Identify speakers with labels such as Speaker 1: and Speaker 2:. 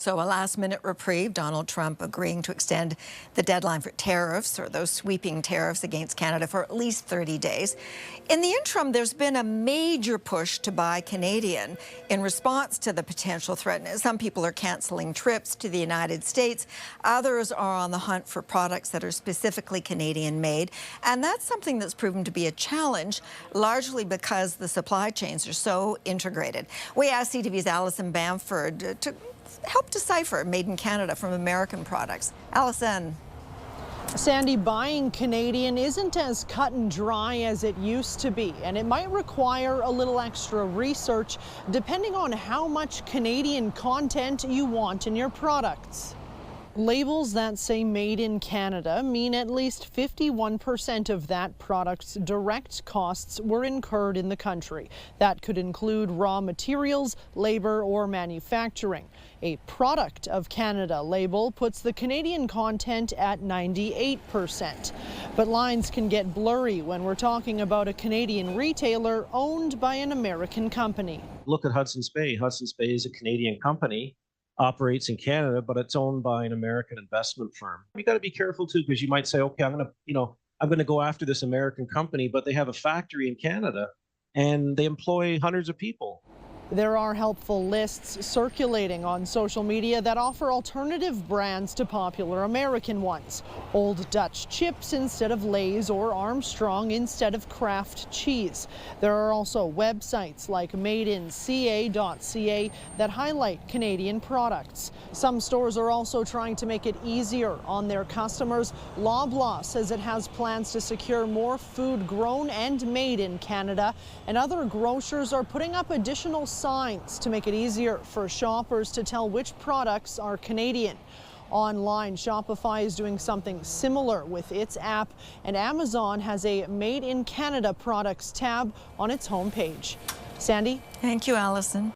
Speaker 1: So a last-minute reprieve, Donald Trump agreeing to extend the deadline for tariffs, or those sweeping tariffs against Canada, for at least 30 days. In the interim, there's been a major push to buy Canadian in response to the potential threat. Some people are canceling trips to the United States. Others are on the hunt for products that are specifically Canadian-made. And that's something that's proven to be a challenge, largely because the supply chains are so integrated. We asked CTV's Allison Bamford to help decipher made in Canada from American products. Allison.
Speaker 2: Sandy, buying Canadian isn't as cut and dry as it used to be, and it might require a little extra research depending on how much Canadian content you want in your products. Labels that say made in Canada mean at least 51% of that product's direct costs were incurred in the country. That could include raw materials, labor, or manufacturing. A product of Canada label puts the Canadian content at 98%. But lines can get blurry when we're talking about a Canadian retailer owned by an American company.
Speaker 3: Look at Hudson's Bay. Hudson's Bay is a Canadian company, operates in Canada, but it's owned by an American investment firm. You got to be careful too, because you might say, okay, I'm going to go after this American company, but they have a factory in Canada and they employ hundreds of people.
Speaker 2: There are helpful lists circulating on social media that offer alternative brands to popular American ones. Old Dutch chips instead of Lay's, or Armstrong instead of Kraft cheese. There are also websites like madeinca.ca that highlight Canadian products. Some stores are also trying to make it easier on their customers. Loblaw says it has plans to secure more food grown and made in Canada, and other grocers are putting up additional signs to make it easier for shoppers to tell which products are Canadian. Online, Shopify is doing something similar with its app, and Amazon has a Made in Canada products tab on its homepage. Sandy?
Speaker 1: Thank you, Allison.